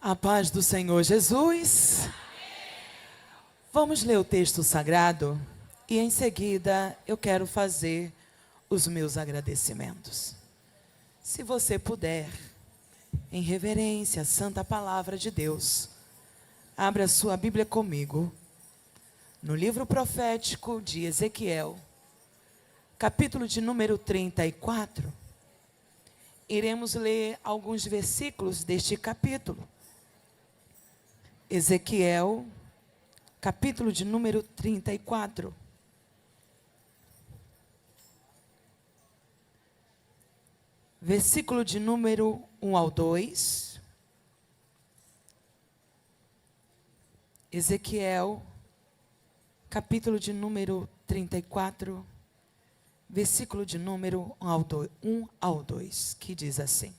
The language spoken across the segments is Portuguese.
A paz do Senhor Jesus. Vamos ler o texto sagrado e em seguida eu quero fazer os meus agradecimentos. Se você puder, em reverência à santa palavra de Deus, abra sua Bíblia comigo no livro profético de Ezequiel, capítulo de número 34. Iremos ler alguns versículos deste capítulo. Ezequiel, capítulo de número 34. Versículo de número 1 ao 2. Ezequiel, capítulo de número 34, versículo de número 1 ao 2, que diz assim: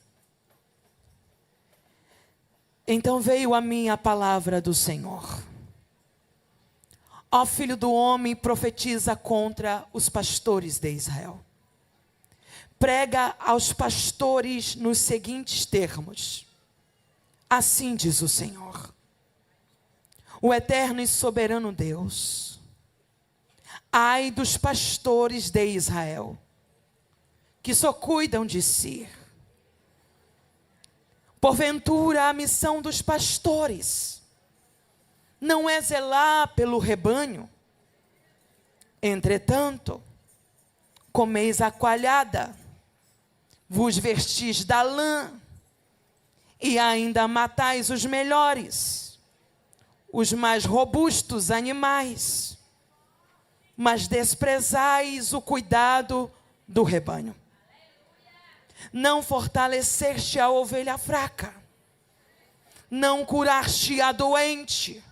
Então veio a mim a palavra do Senhor. Ó filho do homem, profetiza contra os pastores de Israel. Prega aos pastores nos seguintes termos: Assim diz o Senhor, o eterno e soberano Deus: Ai dos pastores de Israel, que só cuidam de si. Porventura, a missão dos pastores não é zelar pelo rebanho? Entretanto, comeis a coalhada, vos vestis da lã, e ainda matais os melhores, os mais robustos animais, mas desprezais o cuidado do rebanho. Não fortaleceste a ovelha fraca, não curaste a doente,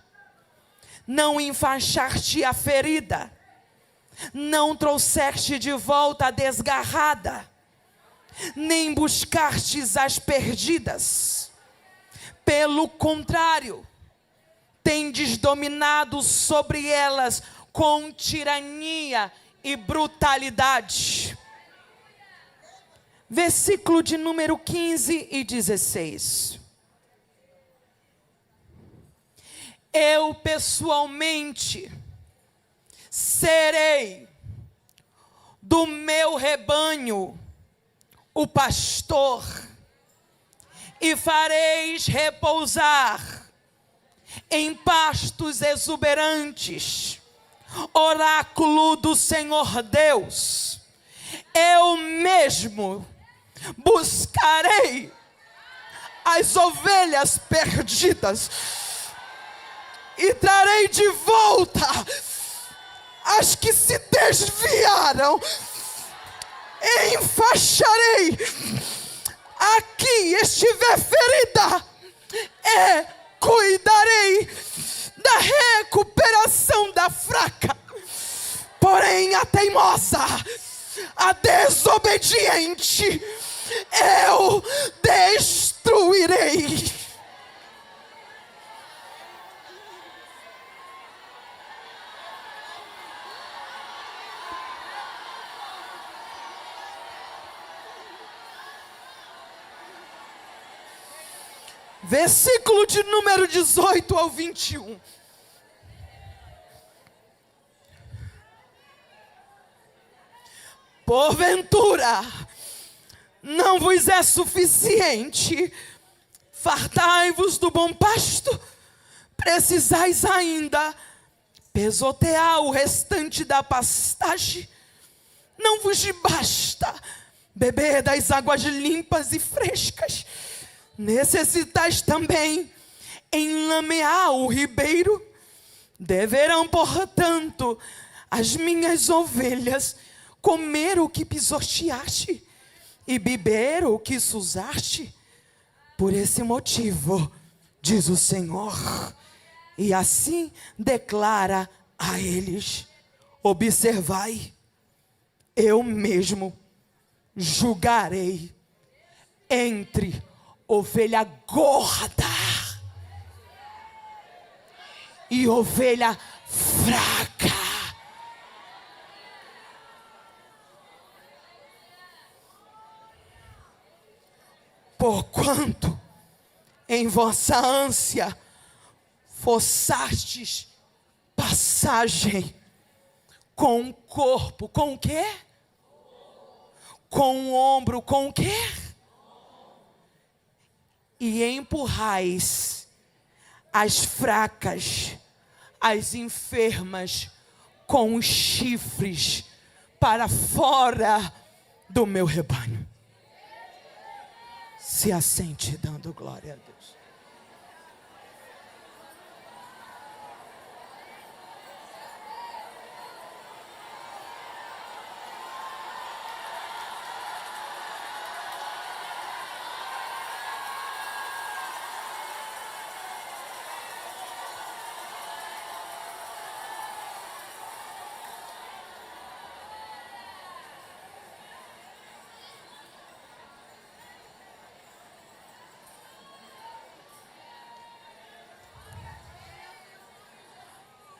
não enfaixaste a ferida, não trouxeste de volta a desgarrada, nem buscastes as perdidas. Pelo contrário, tendes dominado sobre elas com tirania e brutalidade. Versículo de número 15 e 16. Eu pessoalmente serei do meu rebanho o pastor, e fareis repousar em pastos exuberantes. Oráculo do Senhor Deus, eu mesmo buscarei as ovelhas perdidas e trarei de volta as que se desviaram. Enfaixarei a quem estiver ferida e cuidarei da recuperação da fraca. Porém, a teimosa, a desobediente, eu destruirei. Versículo de número 18 ao 21. Porventura, não vos é suficiente fartai-vos do bom pasto? Precisais ainda pesotear o restante da pastagem? Não vos basta beber das águas limpas e frescas? Necessitais também enlamear o ribeiro? Deverão, portanto, as minhas ovelhas comer o que pisoteaste e beber o que suzaste? Por esse motivo, diz o Senhor, e assim declara a eles: observai, eu mesmo julgarei entre ovelha gorda e ovelha fraca. Porquanto em vossa ânsia, forçastes passagem com o corpo, com o quê? Com o ombro, com o quê? E empurrais as fracas, as enfermas, com os chifres, para fora do meu rebanho. Se assente dando glória a Deus.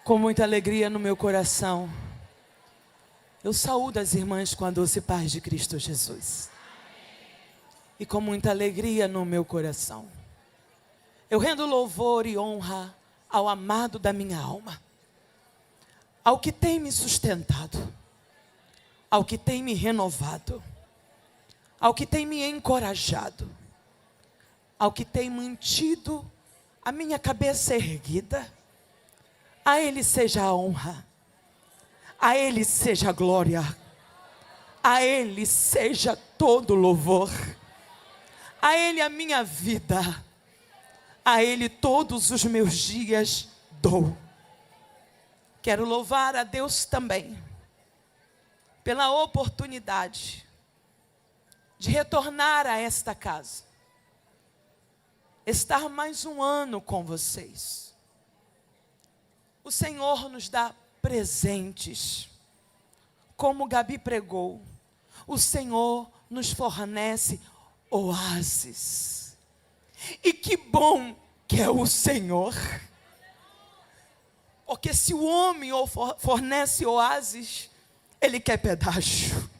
Com muita alegria no meu coração, eu saúdo as irmãs com a doce paz de Cristo Jesus. E com muita alegria no meu coração, eu rendo louvor e honra ao amado da minha alma, ao que tem me sustentado, ao que tem me renovado, ao que tem me encorajado, ao que tem mantido a minha cabeça erguida. A Ele seja a honra, a Ele seja a glória, a Ele seja todo louvor, a Ele a minha vida, a Ele todos os meus dias dou. Quero louvar a Deus também pela oportunidade de retornar a esta casa, estar mais um ano com vocês. O Senhor nos dá presentes, como Gabi pregou, o Senhor nos fornece oásis, e que bom que é o Senhor, porque se o homem fornece oásis, ele quer pedágio,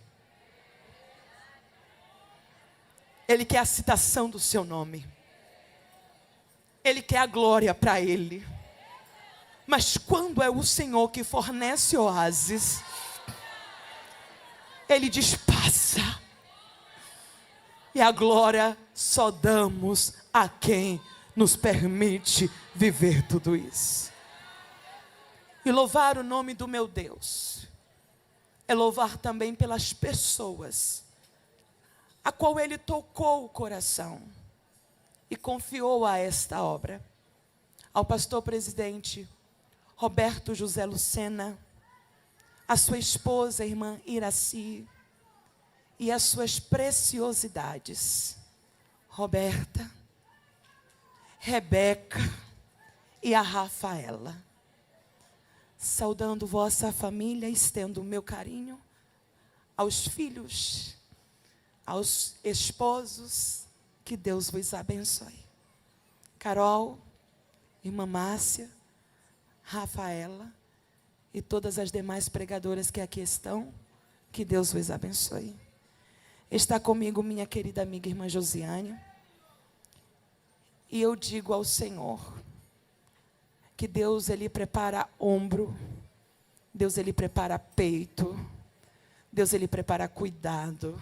ele quer a citação do seu nome, ele quer a glória para ele. Mas quando é o Senhor que fornece oásis, Ele diz: passa. E a glória só damos a quem nos permite viver tudo isso. E louvar o nome do meu Deus é louvar também pelas pessoas a qual Ele tocou o coração e confiou a esta obra. Ao pastor presidente Roberto José Lucena, a sua esposa, a irmã Iraci, e as suas preciosidades, Roberta, Rebeca e a Rafaela. Saudando vossa família, estendo o meu carinho aos filhos, aos esposos, que Deus vos abençoe. Carol, irmã Márcia, Rafaela e todas as demais pregadoras que aqui estão, que Deus vos abençoe. Está comigo minha querida amiga irmã Josiane, e eu digo ao Senhor que Deus, Ele prepara ombro, Deus, Ele prepara peito, Deus, Ele prepara cuidado,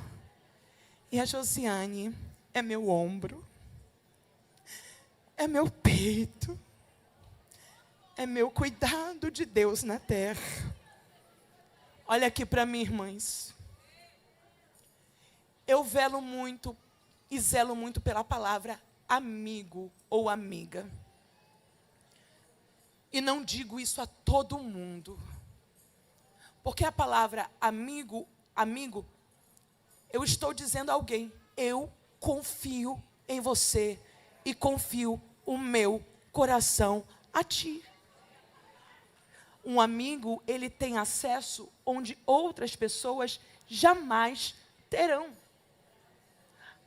e a Josiane é meu ombro, é meu peito, é meu cuidado de Deus na terra. Olha aqui para mim, irmãs. Eu velo muito e zelo muito pela palavra amigo ou amiga. E não digo isso a todo mundo. Porque a palavra amigo, eu estou dizendo a alguém: eu confio em você e confio o meu coração a ti. Um amigo, ele tem acesso onde outras pessoas jamais terão.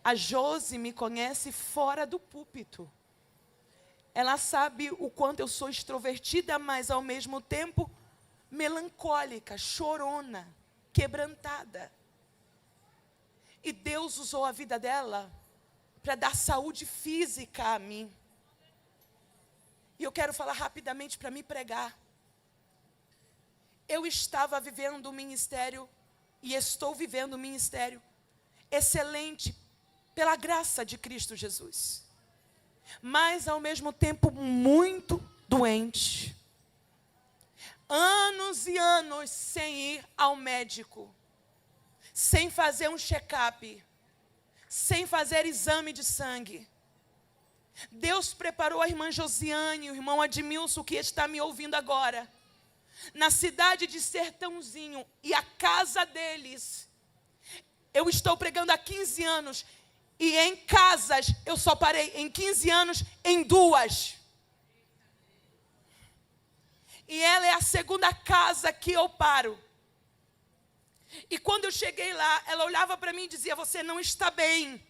A Josi me conhece fora do púlpito. Ela sabe o quanto eu sou extrovertida, mas ao mesmo tempo melancólica, chorona, quebrantada. E Deus usou a vida dela para dar saúde física a mim. E eu quero falar rapidamente para me pregar. Eu estava vivendo um ministério, e estou vivendo um ministério excelente, pela graça de Cristo Jesus. Mas, ao mesmo tempo, muito doente. Anos e anos sem ir ao médico. Sem fazer um check-up. Sem fazer exame de sangue. Deus preparou a irmã Josiane e o irmão Admilson, que está me ouvindo agora, na cidade de Sertãozinho, e a casa deles. Eu estou pregando há 15 anos, e em casas, eu só parei em 15 anos em 2. E ela é a segunda casa que eu paro. E quando eu cheguei lá, ela olhava para mim e dizia: você não está bem,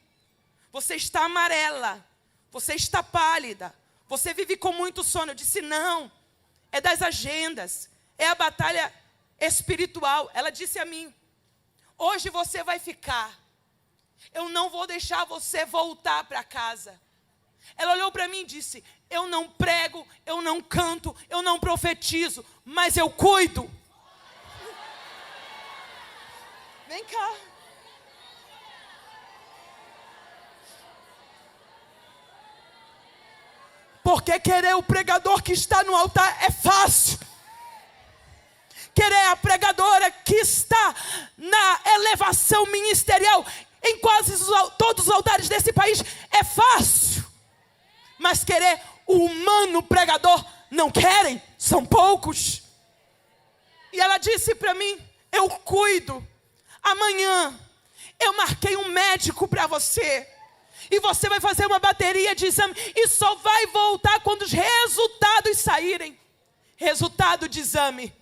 você está amarela, você está pálida, você vive com muito sono. Eu disse: não, é das agendas, é a batalha espiritual. Ela disse a mim: hoje você vai ficar, eu não vou deixar você voltar para casa. Ela olhou para mim e disse: eu não prego, eu não canto, eu não profetizo, mas eu cuido. Vem cá. Porque querer o pregador que está no altar é fácil. Querer a pregadora que está na elevação ministerial em quase todos os altares desse país é fácil. Mas querer o humano pregador não querem, são poucos. E ela disse para mim: eu cuido. Amanhã eu marquei um médico para você. E você vai fazer uma bateria de exame e só vai voltar quando os resultados saírem. Resultado de exame: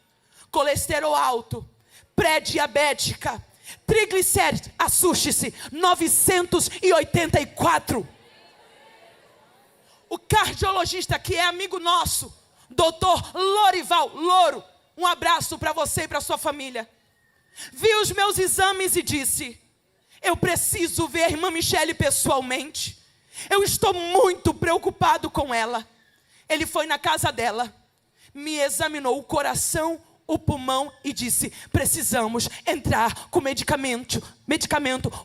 colesterol alto, pré-diabética, triglicérides, assuste-se, 984. O cardiologista, que é amigo nosso, doutor Lorival Louro, um abraço para você e para sua família, viu os meus exames e disse: eu preciso ver a irmã Michele pessoalmente. Eu estou muito preocupado com ela. Ele foi na casa dela, me examinou o coração, o pulmão e disse: precisamos entrar com medicamento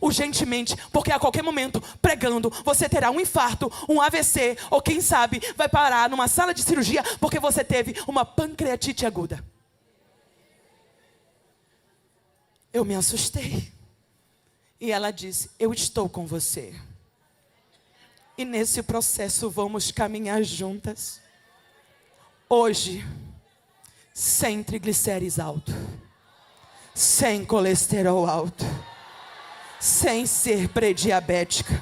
urgentemente, porque a qualquer momento, pregando, você terá um infarto, um AVC, ou quem sabe, vai parar numa sala de cirurgia, porque você teve uma pancreatite aguda. Eu me assustei. E ela disse: eu estou com você. E nesse processo vamos caminhar juntas. Hoje, sem triglicérides alto, sem colesterol alto, sem ser pré-diabética.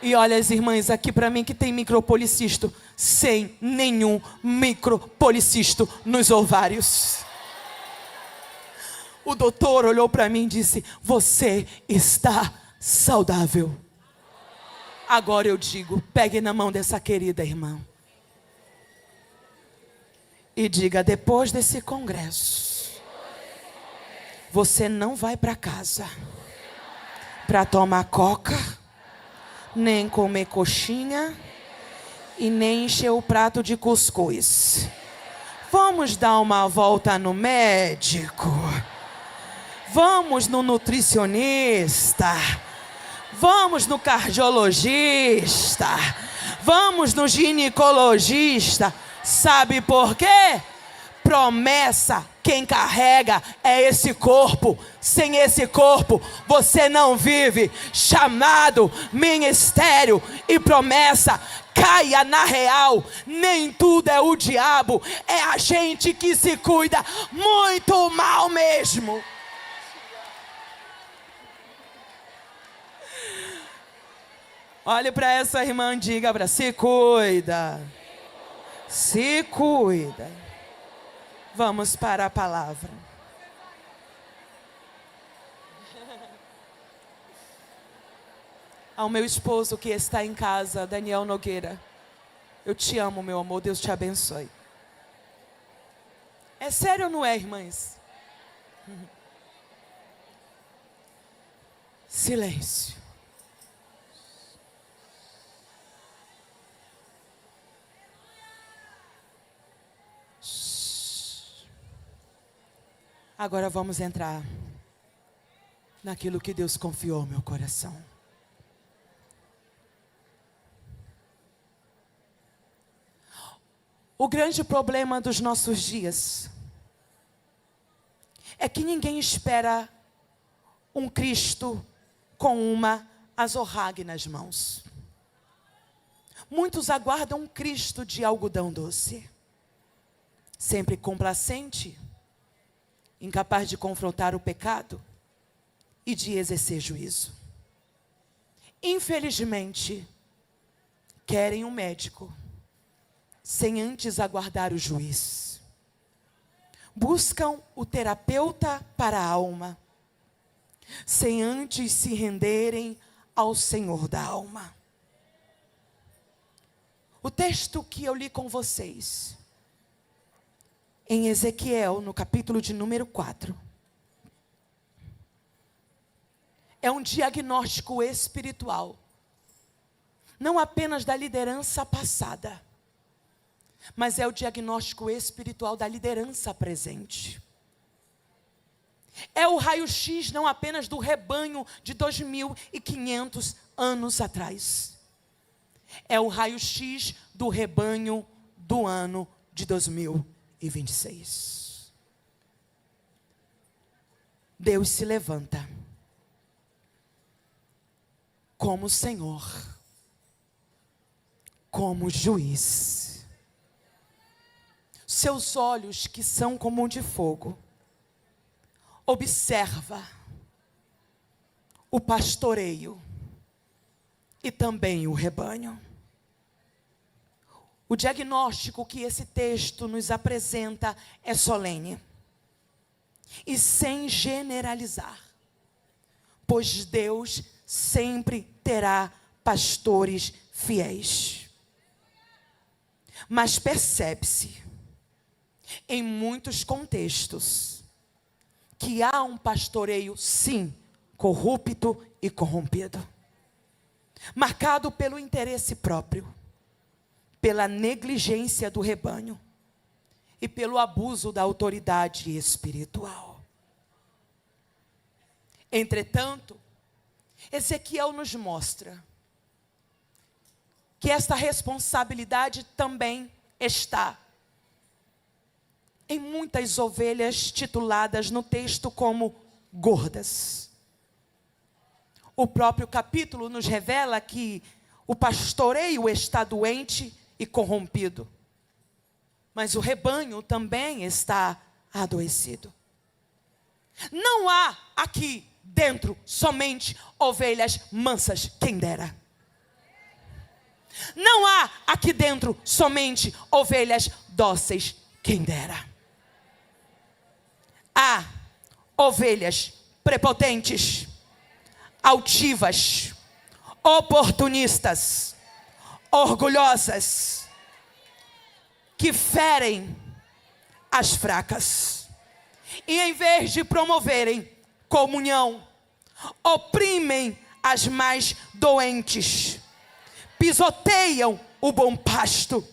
E olha as irmãs aqui para mim que tem micropolicisto, sem nenhum micropolicisto nos ovários. O doutor olhou para mim e disse: você está saudável. Agora eu digo: pegue na mão dessa querida irmã e diga: depois desse congresso, você não vai para casa para tomar coca, nem comer coxinha e nem encher o prato de cuscuz. Vamos dar uma volta no médico. Vamos no nutricionista, vamos no cardiologista, vamos no ginecologista. Sabe por quê? Promessa, quem carrega é esse corpo. Sem esse corpo, você não vive. Chamado, ministério e promessa, caia na real. Nem tudo é o diabo, é a gente que se cuida muito mal mesmo. Olhe para essa irmã e diga para: se cuida. Se cuida. Vamos para a palavra. Ao meu esposo que está em casa, Daniel Nogueira: eu te amo, meu amor, Deus te abençoe. É sério ou não é, irmãs? Silêncio. Agora vamos entrar naquilo que Deus confiou ao meu coração. O grande problema dos nossos dias é que ninguém espera um Cristo com uma azorrague nas mãos. Muitos aguardam um Cristo de algodão doce, sempre complacente, incapaz de confrontar o pecado e de exercer juízo. Infelizmente, querem um médico sem antes aguardar o juiz. Buscam o terapeuta para a alma, sem antes se renderem ao Senhor da alma. O texto que eu li com vocês, em Ezequiel, no capítulo de número 4, é um diagnóstico espiritual, não apenas da liderança passada, mas é o diagnóstico espiritual da liderança presente. É o raio-x não apenas do rebanho de 2.500 anos atrás. É o raio-x do rebanho do ano de 2026. Deus se levanta como Senhor, como juiz. Seus olhos, que são como de fogo, observa o pastoreio e também o rebanho. O diagnóstico que esse texto nos apresenta é solene e sem generalizar, pois Deus sempre terá pastores fiéis. Mas percebe-se, em muitos contextos, que há um pastoreio, sim, corrupto e corrompido, marcado pelo interesse próprio, pela negligência do rebanho e pelo abuso da autoridade espiritual. Entretanto, Ezequiel nos mostra que esta responsabilidade também está em muitas ovelhas tituladas no texto como gordas. O próprio capítulo nos revela que o pastoreio está doente e corrompido, mas o rebanho também está adoecido. Não há aqui dentro somente ovelhas mansas, quem dera. Não há aqui dentro somente ovelhas dóceis, quem dera. Há ovelhas prepotentes, altivas, oportunistas, orgulhosas, que ferem as fracas. E em vez de promoverem comunhão, oprimem as mais doentes, pisoteiam o bom pasto.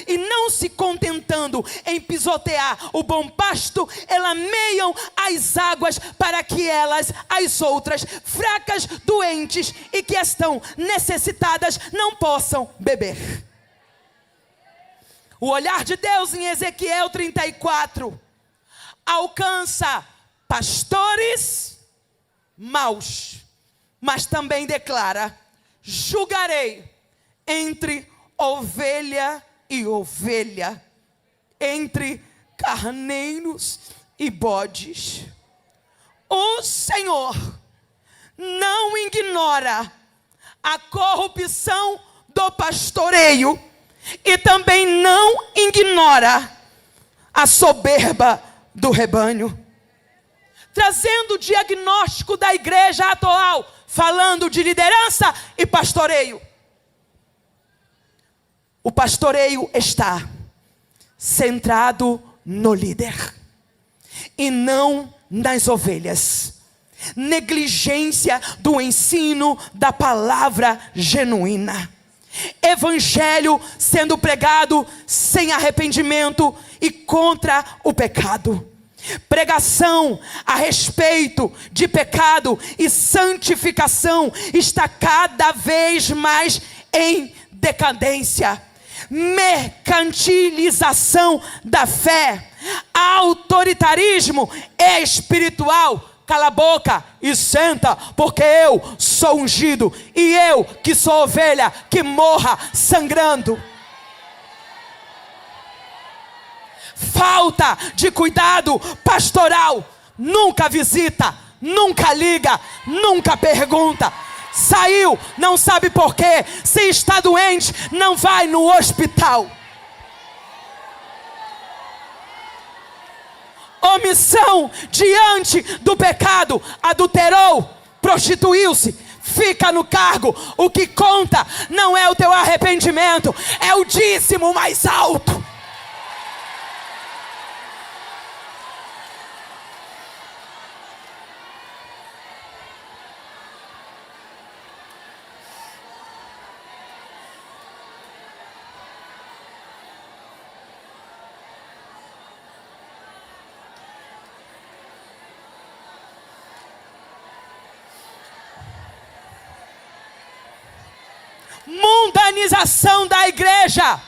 E não se contentando em pisotear o bom pasto, elameiam as águas para que elas, as outras, fracas, doentes e que estão necessitadas, não possam beber. O olhar de Deus em Ezequiel 34 alcança pastores maus, mas também declara: julgarei entre ovelha e ovelha, entre carneiros e bodes. O Senhor não ignora a corrupção do pastoreio e também não ignora a soberba do rebanho. Trazendo o diagnóstico da igreja atual, falando de liderança e pastoreio. O pastoreio está centrado no líder e não nas ovelhas. Negligência do ensino da palavra genuína. Evangelho sendo pregado sem arrependimento e contra o pecado. Pregação a respeito de pecado e santificação está cada vez mais em decadência. Mercantilização da fé, autoritarismo espiritual. Cala a boca e senta, porque eu sou ungido e eu que sou ovelha que morra sangrando. Falta de cuidado pastoral. Nunca visita, nunca liga, nunca pergunta. Saiu, não sabe por quê. Se está doente, não vai no hospital. Omissão diante do pecado. Adulterou, prostituiu-se, fica no cargo. O que conta não é o teu arrependimento, é o dízimo mais alto. Mundanização da igreja,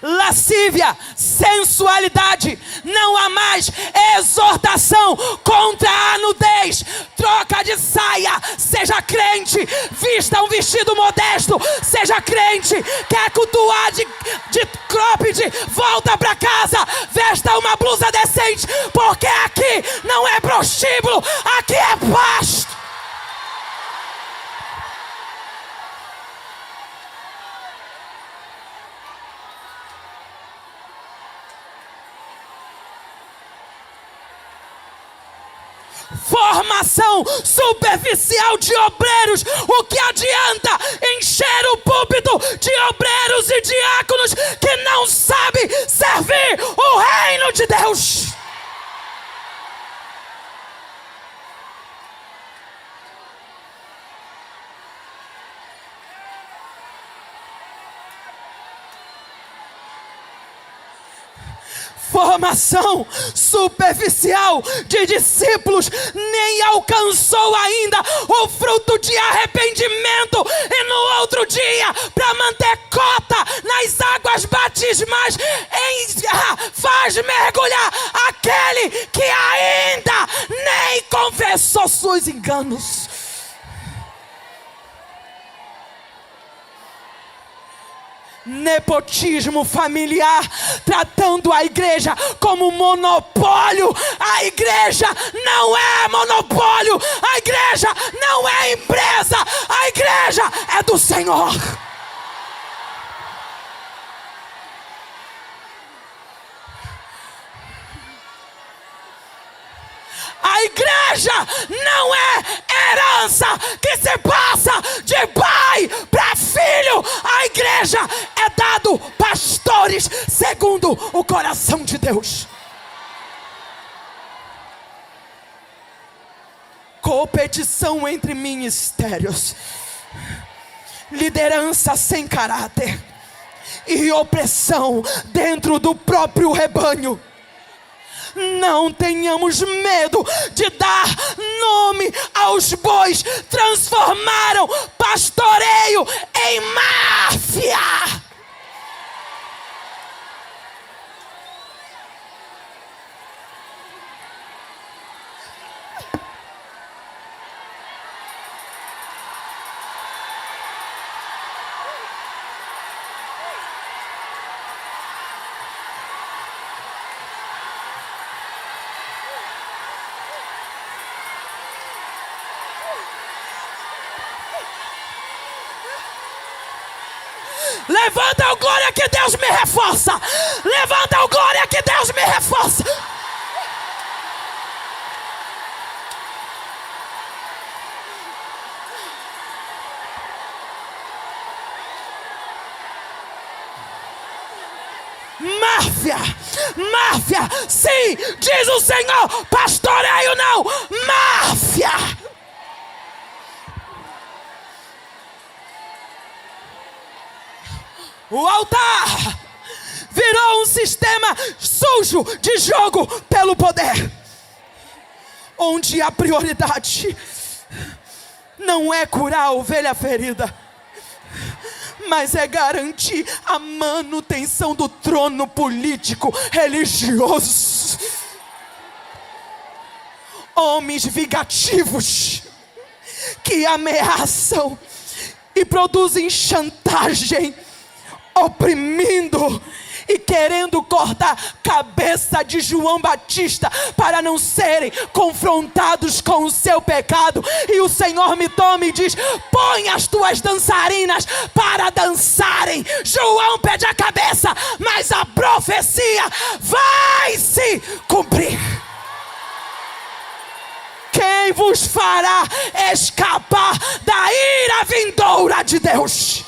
lascívia, sensualidade. Não há mais exortação contra a nudez. Troca de saia, seja crente. Vista um vestido modesto, seja crente. Quer cultuar de cropped, volta para casa, vesta uma blusa decente, porque aqui não é prostíbulo, aqui é pasto. Formação superficial de obreiros. O que adianta encher o púlpito de obreiros e diáconos que não sabem servir o reino de Deus? Formação superficial de discípulos nem alcançou ainda o fruto de arrependimento, e no outro dia, para manter cota nas águas batismais, faz mergulhar aquele que ainda nem confessou seus enganos. Nepotismo familiar, tratando a igreja como monopólio. A igreja não é monopólio, a igreja não é empresa, a igreja é do Senhor. A igreja não é herança que se passa de pai para filho. A igreja é dado pastores segundo o coração de Deus. Competição entre ministérios, liderança sem caráter e opressão dentro do próprio rebanho. Não tenhamos medo de dar nome aos bois. Transformaram pastoreio em máfia. Levanta o glória que Deus me reforça. Levanta o glória que Deus me reforça. Máfia, máfia, sim, diz o Senhor. Pastoreio não, máfia. O altar virou um sistema sujo de jogo pelo poder. Onde a prioridade não é curar a ovelha ferida, mas é garantir a manutenção do trono político religioso. Homens vingativos que ameaçam e produzem chantagem, oprimindo e querendo cortar a cabeça de João Batista para não serem confrontados com o seu pecado. E o Senhor me toma e diz: põe as tuas dançarinas para dançarem. João pede a cabeça, mas a profecia vai se cumprir. Quem vos fará escapar da ira vindoura de Deus?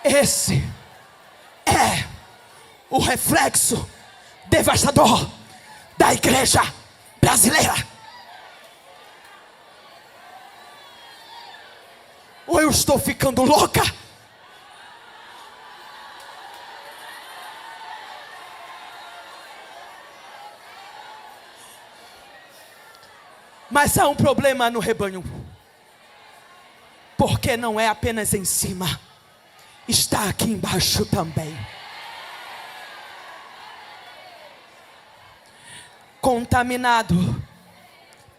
Esse é o reflexo devastador da igreja brasileira. Ou eu estou ficando louca? Mas há um problema no rebanho, porque não é apenas em cima, está aqui embaixo também. Contaminado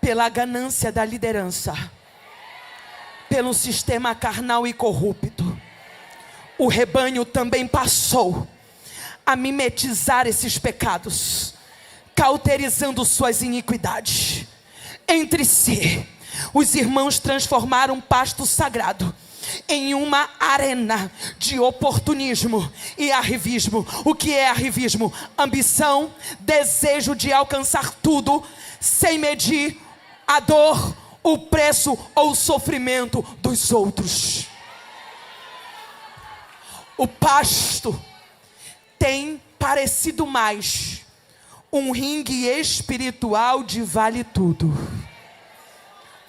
pela ganância da liderança, pelo sistema carnal e corrupto, o rebanho também passou a mimetizar esses pecados, cauterizando suas iniquidades entre si. Os irmãos transformaram um pasto sagrado em uma arena de oportunismo e arrivismo. O que é arrivismo? Ambição, desejo de alcançar tudo, sem medir a dor, o preço ou o sofrimento dos outros. O pasto tem parecido mais um ringue espiritual de vale tudo.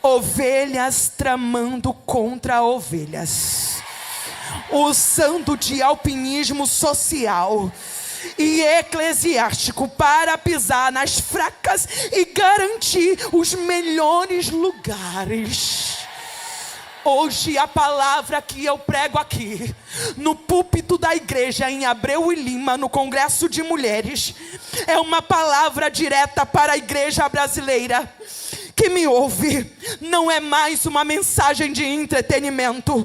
Ovelhas tramando contra ovelhas, usando de alpinismo social e eclesiástico para pisar nas fracas e garantir os melhores lugares. Hoje a palavra que eu prego aqui, no púlpito da igreja em Abreu e Lima, no Congresso de Mulheres, é uma palavra direta para a igreja brasileira que me ouve. Não é mais uma mensagem de entretenimento,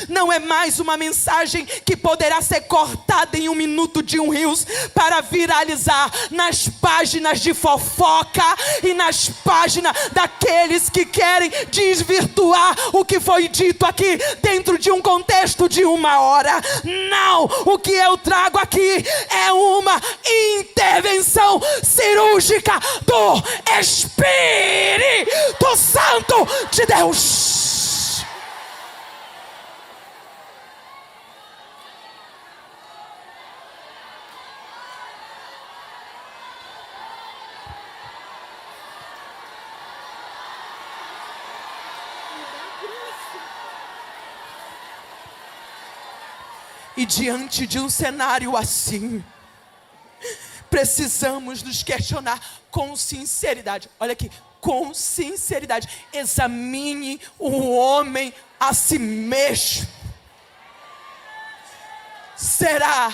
não é mais uma mensagem que poderá ser cortada em 1 minuto de um Reels para viralizar nas páginas de fofoca e nas páginas daqueles que querem desvirtuar o que foi dito aqui dentro de um contexto de 1 hora. Não, o que eu trago aqui é uma intervenção cirúrgica do Espírito Santo de Deus. E diante de um cenário assim, precisamos nos questionar com sinceridade. Olha aqui, com sinceridade. Examine o homem a si mesmo. Será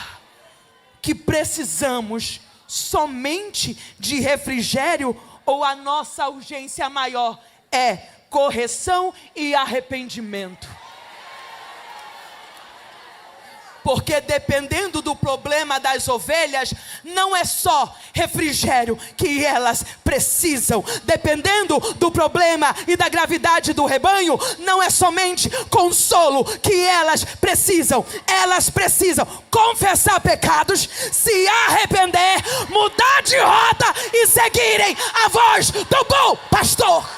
que precisamos somente de refrigério, ou a nossa urgência maior é correção e arrependimento? Porque dependendo do problema das ovelhas, não é só refrigério que elas precisam. Dependendo do problema e da gravidade do rebanho, não é somente consolo que elas precisam. Elas precisam confessar pecados, se arrepender, mudar de rota e seguirem a voz do bom pastor.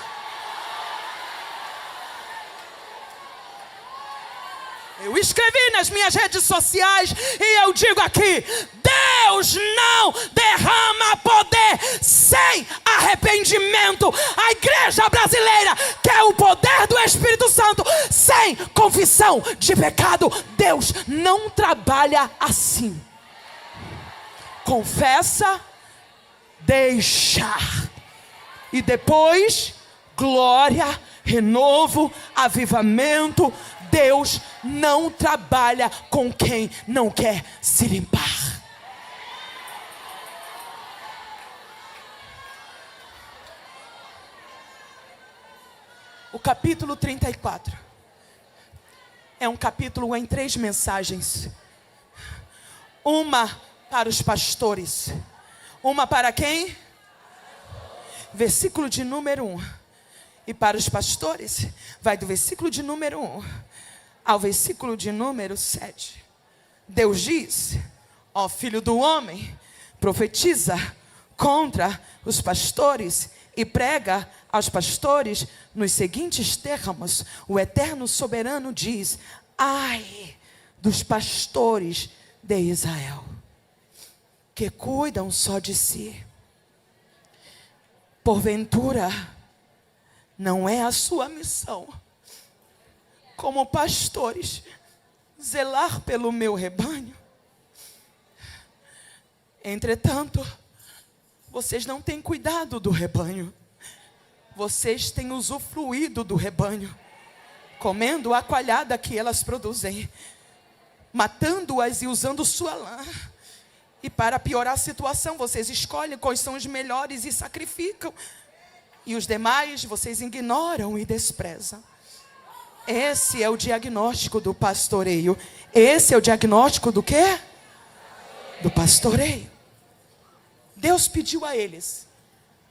Eu escrevi nas minhas redes sociais e eu digo aqui: Deus não derrama poder sem arrependimento. A igreja brasileira quer o poder do Espírito Santo sem confissão de pecado. Deus não trabalha assim. Confessa, deixa, e depois glória, renovo, avivamento. Deus não trabalha com quem não quer se limpar. O capítulo 34 é um capítulo em 3 mensagens. Uma para os pastores. Uma para quem? Versículo de número 1. E para os pastores, vai do versículo de número 1 ao versículo de número 7. Deus diz: ó filho do homem, profetiza contra os pastores e prega aos pastores nos seguintes termos. O eterno soberano diz: ai dos pastores de Israel, que cuidam só de si. Porventura, não é a sua missão, como pastores, zelar pelo meu rebanho? Entretanto, vocês não têm cuidado do rebanho. Vocês têm usufruído do rebanho, comendo a coalhada que elas produzem, matando-as e usando sua lã. E para piorar a situação, vocês escolhem quais são os melhores e sacrificam. E os demais vocês ignoram e desprezam. Esse é o diagnóstico do pastoreio. Esse é o diagnóstico do quê? Do pastoreio. Deus pediu a eles,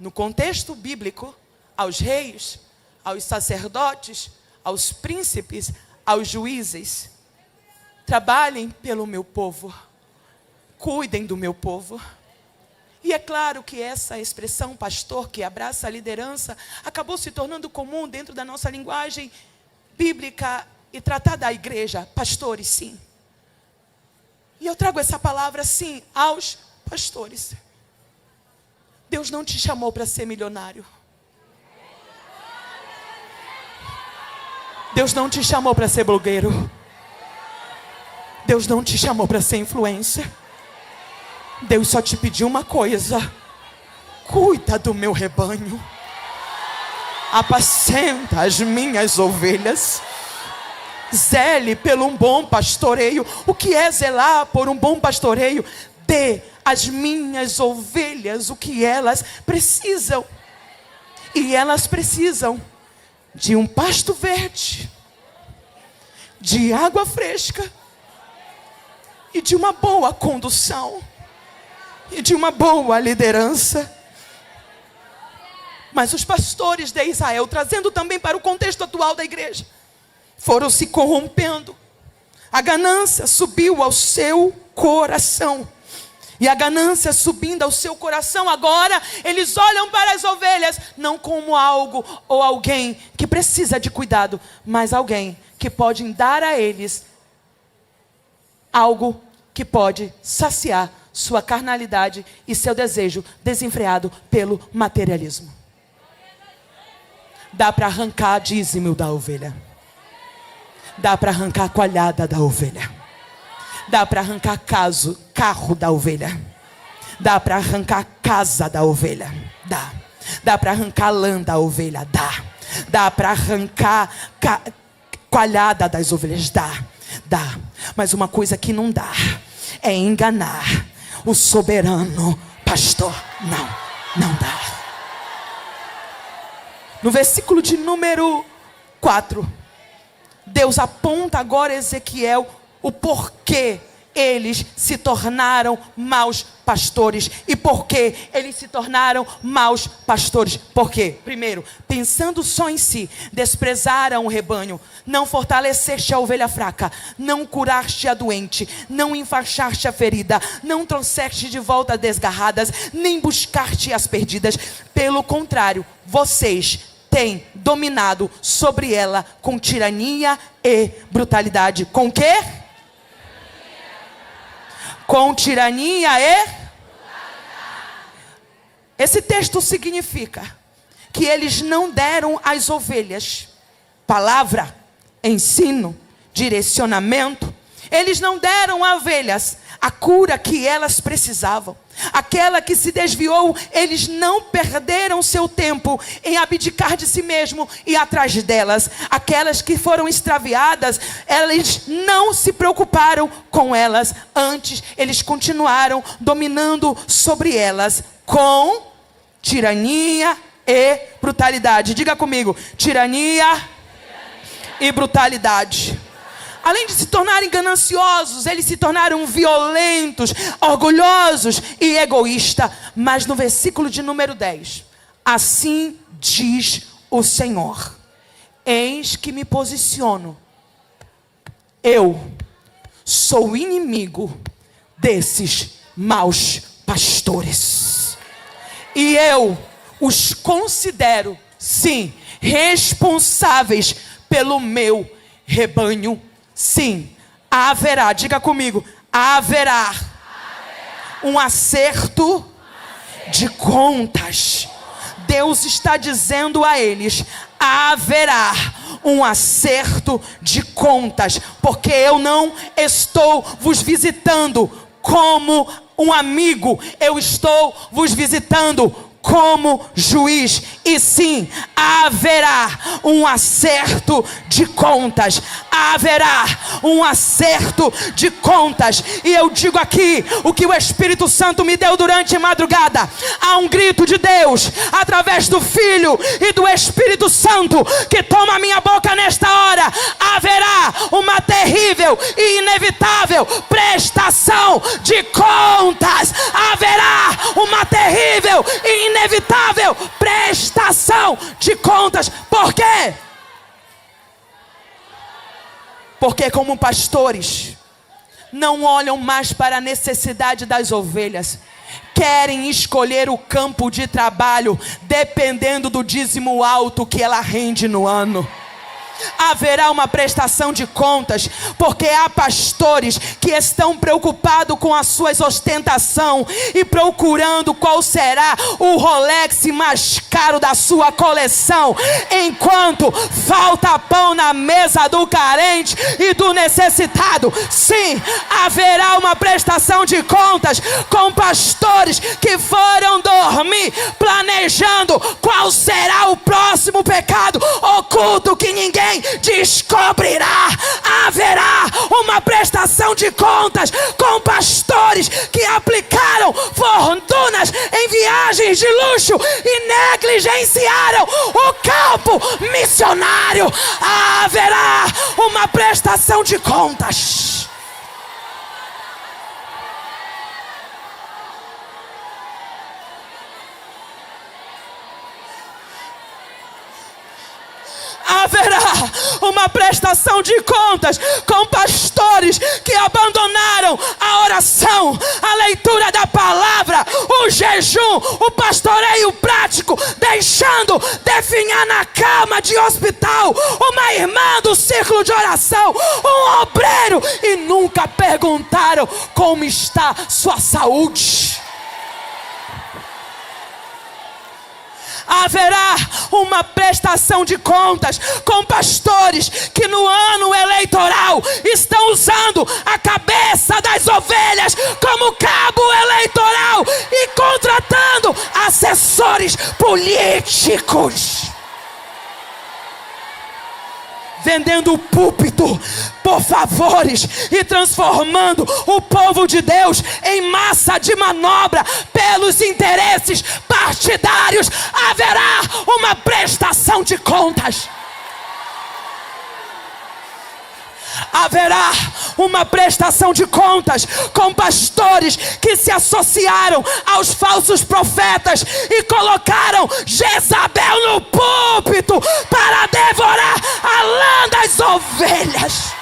no contexto bíblico, aos reis, aos sacerdotes, aos príncipes, aos juízes: trabalhem pelo meu povo, cuidem do meu povo. E é claro que essa expressão pastor, que abraça a liderança, acabou se tornando comum dentro da nossa linguagem bíblica e tratar da igreja. Pastores, sim. E eu trago essa palavra, sim, aos pastores. Deus não te chamou para ser milionário. Deus não te chamou para ser blogueiro. Deus não te chamou para ser influencer. Deus só te pediu uma coisa: cuida do meu rebanho, apacenta as minhas ovelhas, zele pelo um bom pastoreio. O que é zelar por um bom pastoreio? Dê às minhas ovelhas o que elas precisam. E elas precisam de um pasto verde, de água fresca e de uma boa condução e de uma boa liderança. Mas os pastores de Israel, trazendo também para o contexto atual da igreja, foram se corrompendo. A ganância subiu ao seu coração. E a ganância subindo ao seu coração, agora eles olham para as ovelhas não como algo ou alguém que precisa de cuidado, mas alguém que pode dar a eles algo que pode saciar sua carnalidade e seu desejo desenfreado pelo materialismo. Dá para arrancar dízimo da ovelha. Dá para arrancar a coalhada da ovelha. Dá para arrancar carro da ovelha. Dá para arrancar casa da ovelha. Dá. Dá para arrancar lã da ovelha. Dá. Dá para arrancar coalhada das ovelhas. Dá. Dá. Mas uma coisa que não dá é enganar o soberano pastor. Não dá. No versículo de número 4, Deus aponta agora a Ezequiel o porquê eles se tornaram maus pastores. E por que eles se tornaram maus pastores? Por quê? Primeiro, pensando só em si, desprezaram o rebanho, não fortaleceste a ovelha fraca, não curaste a doente, não enfaixaste a ferida, não trouxeste de volta as desgarradas, nem buscaste as perdidas. Pelo contrário, vocês têm dominado sobre ela com tirania e brutalidade. Com quê? Com tirania e... Esse texto significa que eles não deram às ovelhas palavra, ensino, direcionamento. Eles não deram às ovelhas a cura que elas precisavam. Aquela que se desviou, eles não perderam seu tempo em abdicar de si mesmo e ir atrás delas. Aquelas que foram extraviadas, eles não se preocuparam com elas. Antes, eles continuaram dominando sobre elas com tirania e brutalidade. Diga comigo, tirania e brutalidade. Além de se tornarem gananciosos, eles se tornaram violentos, orgulhosos e egoístas. Mas no versículo de número 10, assim diz o Senhor: eis que me posiciono. Eu sou inimigo desses maus pastores. E eu os considero, sim, responsáveis pelo meu rebanho. Sim, haverá, diga comigo, haverá um acerto de contas. Deus está dizendo a eles: haverá um acerto de contas, porque eu não estou vos visitando como um amigo, eu estou vos visitando como juiz. E sim, haverá um acerto de contas. Haverá um acerto de contas. E eu digo aqui o que o Espírito Santo me deu durante a madrugada. Há um grito de Deus através do Filho e do Espírito Santo que toma a minha boca nesta hora. Haverá uma terrível e inevitável prestação de contas. Haverá uma terrível e inevitável prestação de contas. Por quê? Porque como pastores não olham mais para a necessidade das ovelhas, querem escolher o campo de trabalho dependendo do dízimo alto que ela rende no ano. Haverá uma prestação de contas, porque há pastores que estão preocupados com as suas ostentação e procurando qual será o Rolex mais caro da sua coleção, enquanto falta pão na mesa do carente e do necessitado. Sim, haverá uma prestação de contas com pastores que foram dormir planejando qual será o próximo pecado oculto que ninguém descobrirá. Haverá uma prestação de contas com pastores que aplicaram fortunas em viagens de luxo e negligenciaram o campo missionário. Haverá uma prestação de contas. Haverá uma prestação de contas com pastores que abandonaram a oração, a leitura da palavra, o jejum, o pastoreio prático, deixando definhar na cama de hospital uma irmã do círculo de oração, um obreiro, e nunca perguntaram como está sua saúde. Haverá uma prestação de contas com pastores que no ano eleitoral estão usando a cabeça das ovelhas como cabo eleitoral e contratando assessores políticos, vendendo o púlpito por favores e transformando o povo de Deus em massa de manobra pelos interesses partidários. Haverá uma prestação de contas. Haverá uma prestação de contas com pastores que se associaram aos falsos profetas e colocaram Jezabel no púlpito para devorar a lã das ovelhas.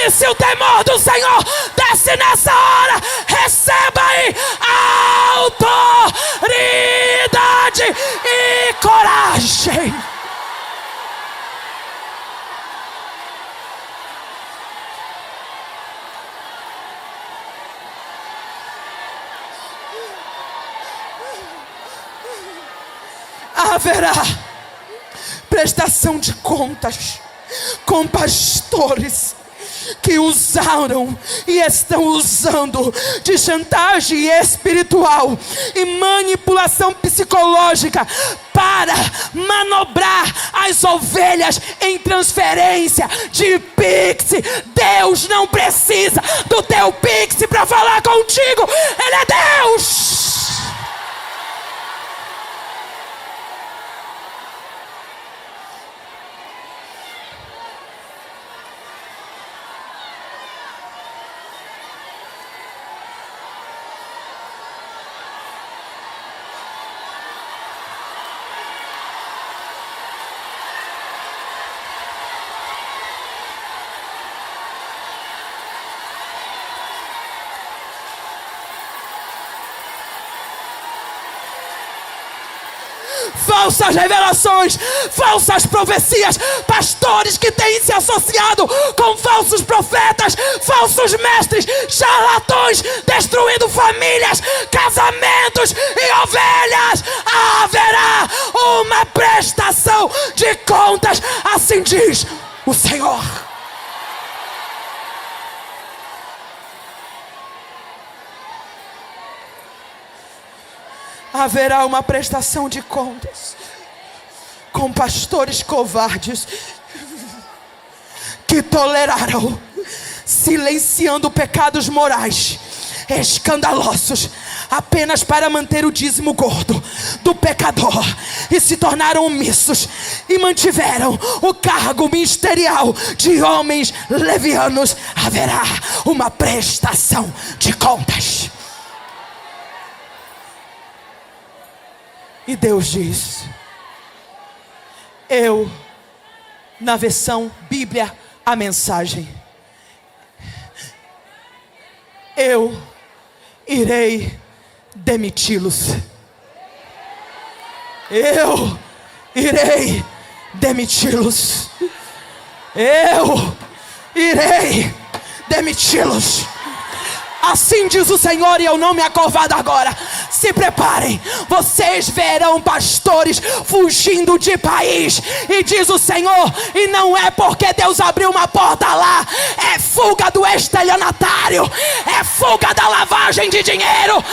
E se o temor do Senhor desce nessa hora, receba aí autoridade e coragem. Haverá prestação de contas com pastores que usaram e estão usando de chantagem espiritual e manipulação psicológica para manobrar as ovelhas em transferência de Pix. Deus não precisa do teu Pix para falar contigo. Ele é Deus. Falsas revelações, falsas profecias, pastores que têm se associado com falsos profetas, falsos mestres, charlatões, destruindo famílias, casamentos e ovelhas. Haverá uma prestação de contas, assim diz o Senhor. Haverá uma prestação de contas com pastores covardes que tolerarão, silenciando pecados morais escandalosos, apenas para manter o dízimo gordo do pecador, e se tornaram omissos e mantiveram o cargo ministerial de homens levianos. Haverá uma prestação de contas. E Deus diz: eu, na versão Bíblia, a mensagem, eu irei demiti-los. Eu irei demiti-los. Eu irei demiti-los. Assim diz o Senhor, e eu não me acovardo agora. Se preparem, vocês verão pastores fugindo de país. E diz o Senhor, e não é porque Deus abriu uma porta lá, é fuga do estelionatário, é fuga da lavagem de dinheiro.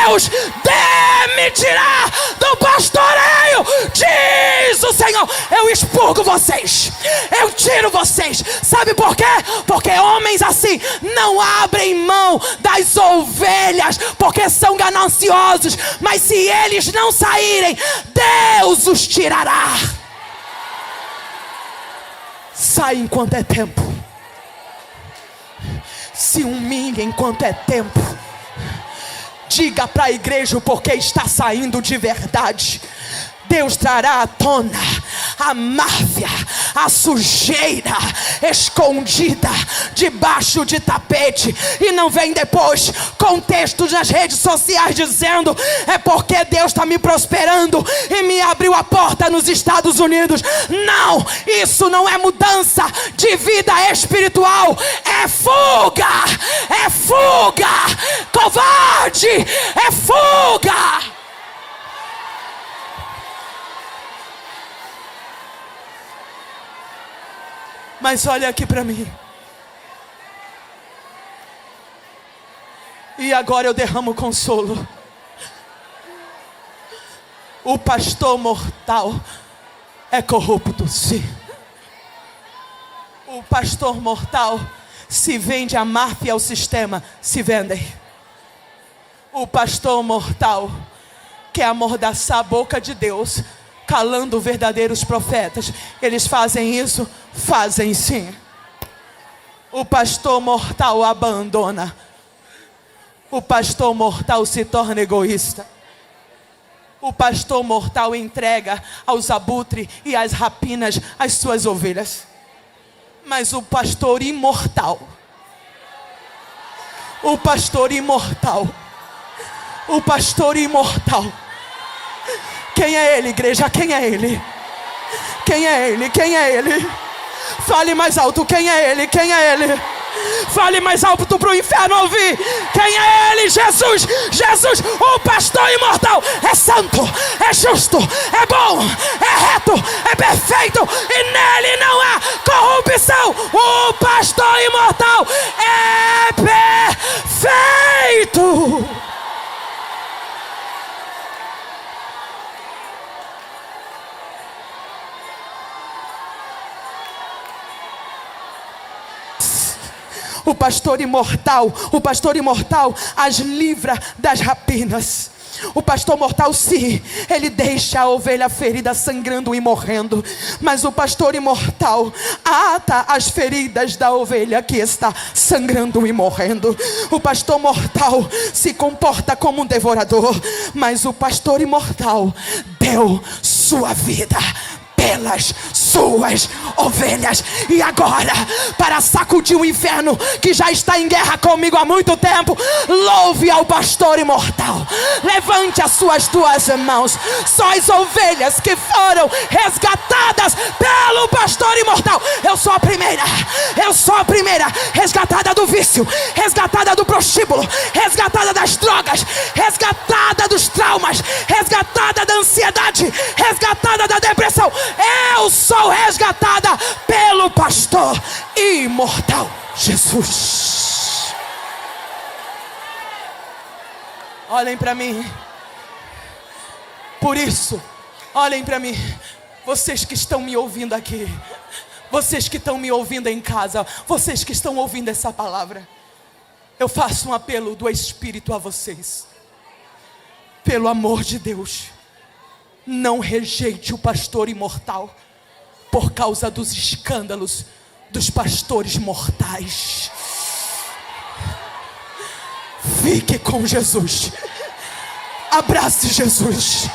Deus demitirá do pastoreio, diz o Senhor. Eu expurgo vocês, eu tiro vocês. Sabe por quê? Porque homens assim não abrem mão das ovelhas, porque são gananciosos. Mas se eles não saírem, Deus os tirará. Sai enquanto é tempo. Se humilhe enquanto é tempo. Diga para a igreja o porquê está saindo de verdade. Deus trará à tona a máfia, a sujeira escondida debaixo de tapete. E não vem depois com textos nas redes sociais dizendo: é porque Deus está me prosperando e me abriu a porta nos Estados Unidos. Não, isso não é mudança de vida espiritual. É fuga, é fuga, covarde, é fuga. Mas olha aqui para mim. E agora eu derramo consolo. O pastor mortal é corrupto, sim. O pastor mortal se vende à máfia, ao sistema, se vendem. O pastor mortal quer amordaçar a boca de Deus, calando verdadeiros profetas. Eles fazem isso? Fazem sim. O pastor mortal abandona. O pastor mortal se torna egoísta. O pastor mortal entrega aos abutres e às rapinas as suas ovelhas. Mas o pastor imortal, o pastor imortal, o pastor imortal. Quem é ele, igreja? Quem é ele? Quem é ele? Quem é ele? Fale mais alto, quem é ele? Quem é ele? Fale mais alto para o inferno ouvir. Quem é ele? Jesus. Jesus, o pastor imortal. É santo, é justo, é bom, é reto, é perfeito, e nele não há corrupção. O pastor imortal é perfeito. O pastor imortal as livra das rapinas. O pastor mortal, sim, ele deixa a ovelha ferida sangrando e morrendo. Mas o pastor imortal ata as feridas da ovelha que está sangrando e morrendo. O pastor mortal se comporta como um devorador, mas o pastor imortal deu sua vida pelas suas ovelhas. E agora, para sacudir o inferno que já está em guerra comigo há muito tempo, louve ao pastor imortal. Levante as suas duas mãos. Só as ovelhas que foram resgatadas pelo pastor imortal. Eu sou a primeira resgatada do vício, resgatada do prostíbulo, resgatada das drogas, resgatada dos traumas, resgatada da ansiedade, resgatada da depressão. Eu sou resgatada pelo pastor imortal, Jesus. Olhem para mim. Por isso, olhem para mim. Vocês que estão me ouvindo aqui, vocês que estão me ouvindo em casa, vocês que estão ouvindo essa palavra, eu faço um apelo do Espírito a vocês. Pelo amor de Deus, não rejeite o pastor imortal por causa dos escândalos dos pastores mortais. Fique com Jesus. Abrace Jesus.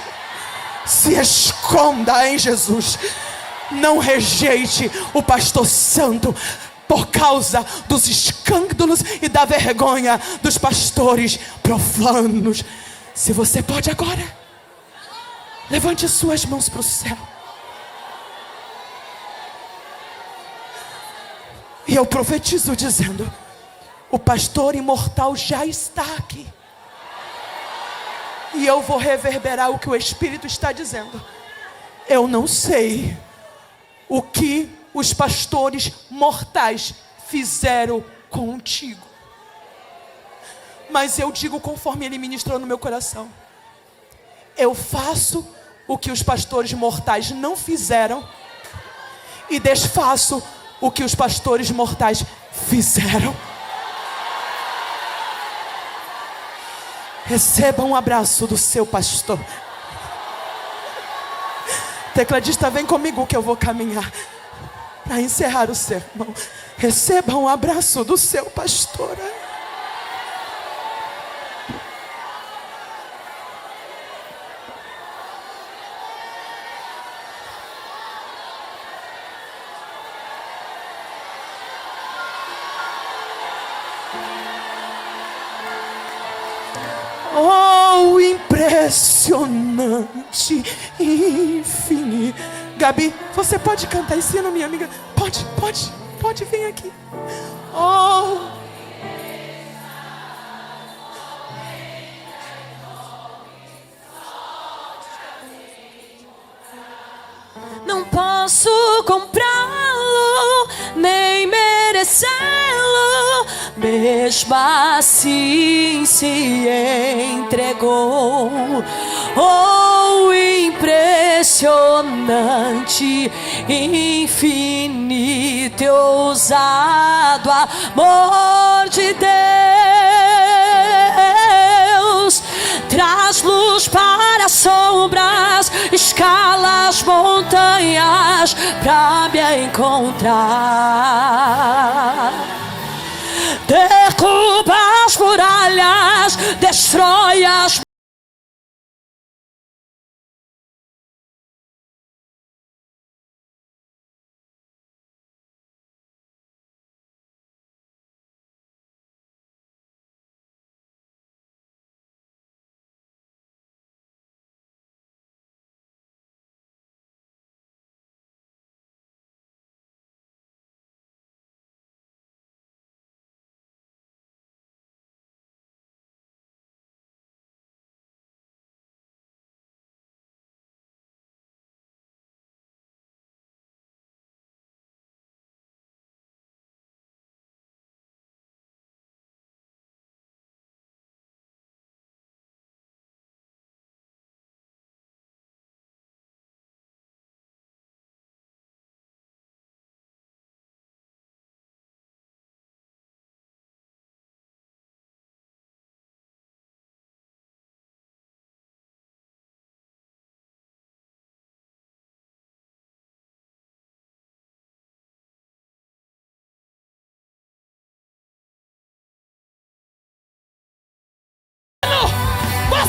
Se esconda em Jesus. Não rejeite o pastor santo por causa dos escândalos e da vergonha dos pastores profanos. Se você pode agora, levante suas mãos para o céu. E eu profetizo dizendo: o pastor imortal já está aqui. E eu vou reverberar o que o Espírito está dizendo. Eu não sei o que os pastores mortais fizeram contigo, mas eu digo conforme ele ministrou no meu coração. Eu faço o que os pastores mortais não fizeram e desfaço o que os pastores mortais fizeram. Receba um abraço do seu pastor. Tecladista, vem comigo que eu vou caminhar para encerrar o sermão. Receba um abraço do seu pastor. Oh, impressionante, infinito. Gabi, você pode cantar esse hino, minha amiga? Pode vir aqui. Oh, não posso comprá-lo, nem merecê-lo, mesmo assim se entregou. Oh, impressionante, infinito e ousado amor de Deus. Traz luz para as sombras, escala as montanhas pra me encontrar. Derruba as muralhas, destrói as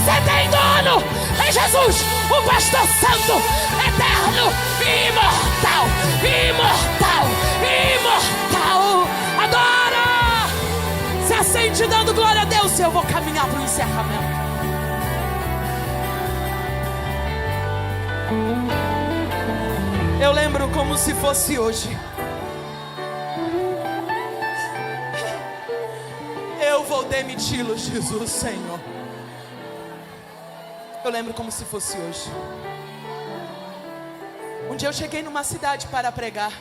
Você tem dono em Jesus, o pastor santo, eterno, imortal, imortal, imortal. Adora! Se assente dando glória a Deus. Eu vou caminhar para o encerramento. Eu lembro como se fosse hoje. Eu vou demiti-lo, Jesus, Senhor. Eu lembro como se fosse hoje. Um dia eu cheguei numa cidade para pregar.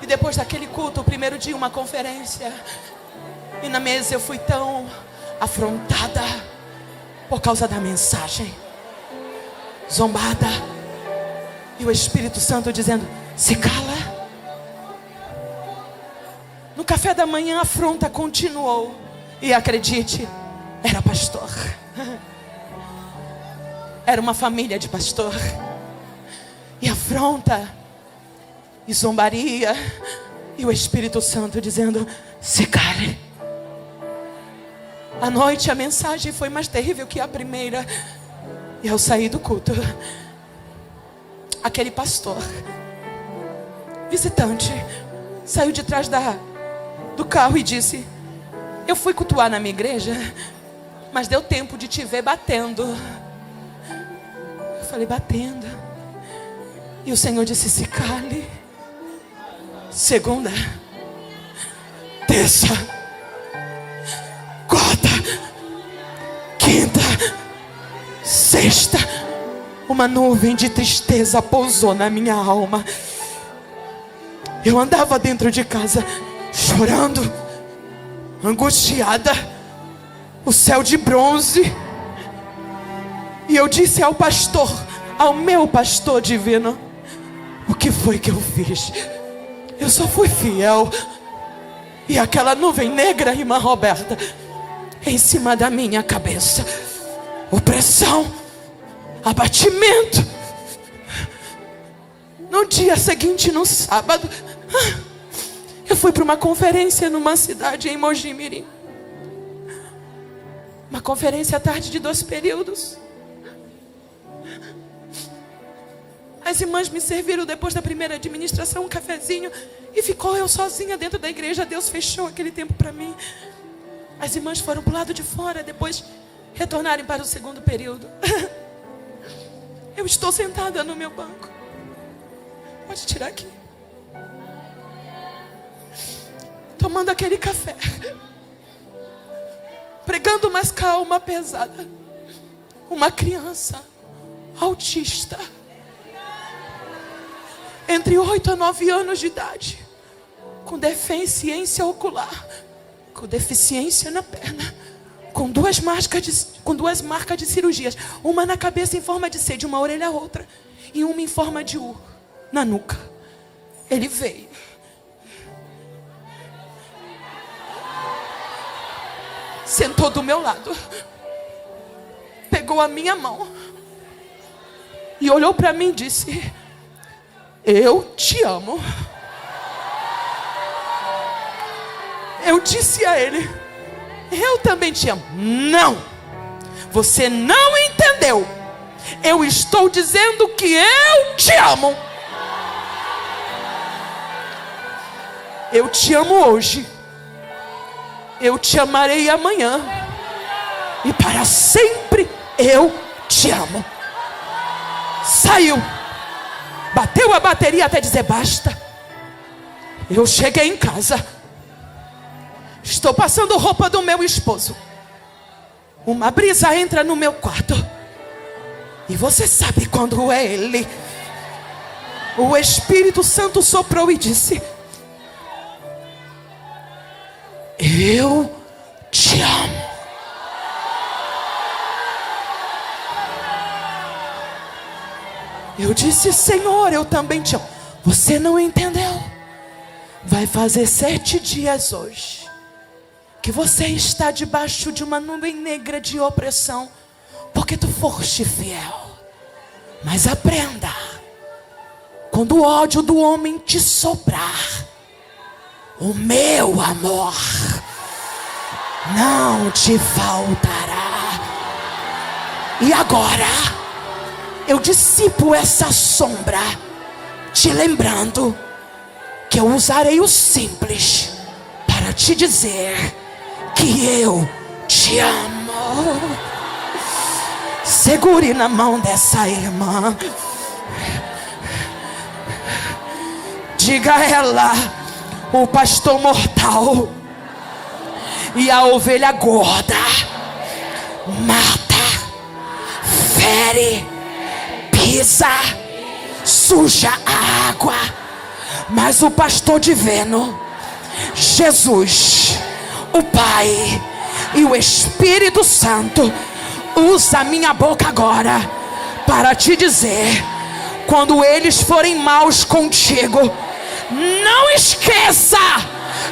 E depois daquele culto, o primeiro dia, uma conferência. E na mesa eu fui tão afrontada por causa da mensagem. Zombada. E o Espírito Santo dizendo: se cala. No café da manhã a afronta continuou. E acredite, era pastor. Era uma família de pastor. E afronta, e zombaria, e o Espírito Santo dizendo: se cale. À noite a mensagem foi mais terrível que a primeira. E ao sair do culto, aquele pastor visitante saiu de trás do carro e disse: eu fui cultuar na minha igreja, mas deu tempo de te ver batendo. Eu falei: batendo? E o Senhor disse: se cale. Segunda, terça, quarta, quinta, sexta. Uma nuvem de tristeza pousou na minha alma. Eu andava dentro de casa chorando, angustiada, o céu de bronze. E eu disse ao pastor, ao meu pastor divino: o que foi que eu fiz? Eu só fui fiel. E aquela nuvem negra, irmã Roberta, em cima da minha cabeça, opressão, abatimento. No dia seguinte, no sábado, eu fui para uma conferência numa cidade em Mogi Mirim. Uma conferência à tarde de 2 períodos. As irmãs me serviram depois da primeira administração um cafezinho. E ficou eu sozinha dentro da igreja. Deus fechou aquele tempo para mim. As irmãs foram para o lado de fora. Depois retornarem para o 2º período. Eu estou sentada no meu banco. Pode tirar aqui. Tomando aquele café. Pregando mais calma, pesada. Uma criança autista, entre 8 a 9 anos de idade, com deficiência ocular, com deficiência na perna, com duas marcas de cirurgias, uma na cabeça em forma de C, de uma orelha a outra, e uma em forma de U, na nuca. Ele veio. Sentou do meu lado, pegou a minha mão e olhou para mim e disse: eu te amo. Eu disse a ele: eu também te amo. Não, você não entendeu. Eu estou dizendo que eu te amo. Eu te amo hoje. Eu te amarei amanhã. E para sempre eu te amo. Saiu. Bateu a bateria até dizer basta. Eu cheguei em casa. Estou passando roupa do meu esposo. Uma brisa entra no meu quarto. E você sabe quando é ele. O Espírito Santo soprou e disse: eu te amo. Eu disse: Senhor, eu também te amo. Você não entendeu. Vai fazer 7 dias hoje que você está debaixo de uma nuvem negra de opressão, porque tu foste fiel. Mas aprenda: quando o ódio do homem te soprar, o meu amor não te faltará. E agora eu dissipo essa sombra, te lembrando que eu usarei o simples para te dizer que eu te amo. Segure na mão dessa irmã. Diga a ela: o pastor mortal e a ovelha gorda mata, fere, pisa, suja a água, mas o pastor divino, Jesus, o Pai e o Espírito Santo, usa a minha boca agora para te dizer: quando eles forem maus contigo, não esqueça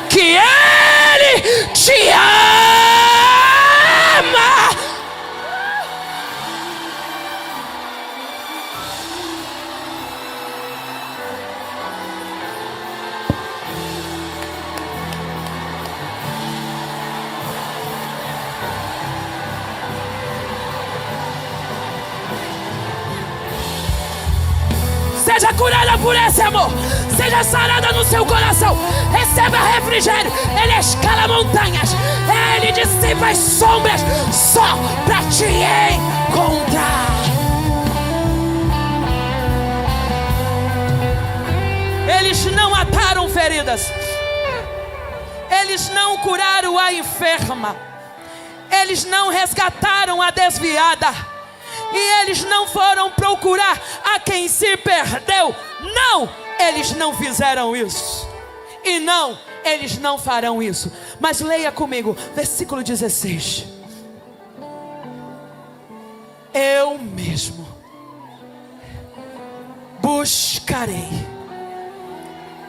que Ele te ama. Seja curada por esse amor. Seja sarada no seu coração. Receba refrigério. Ele escala montanhas. Ele dissipa as sombras só para te encontrar. Eles não ataram feridas. Eles não curaram a enferma. Eles não resgataram a desviada. E eles não foram procurar a quem se perdeu. Não, eles não fizeram isso. E não, eles não farão isso. Mas leia comigo, versículo 16. Eu mesmo buscarei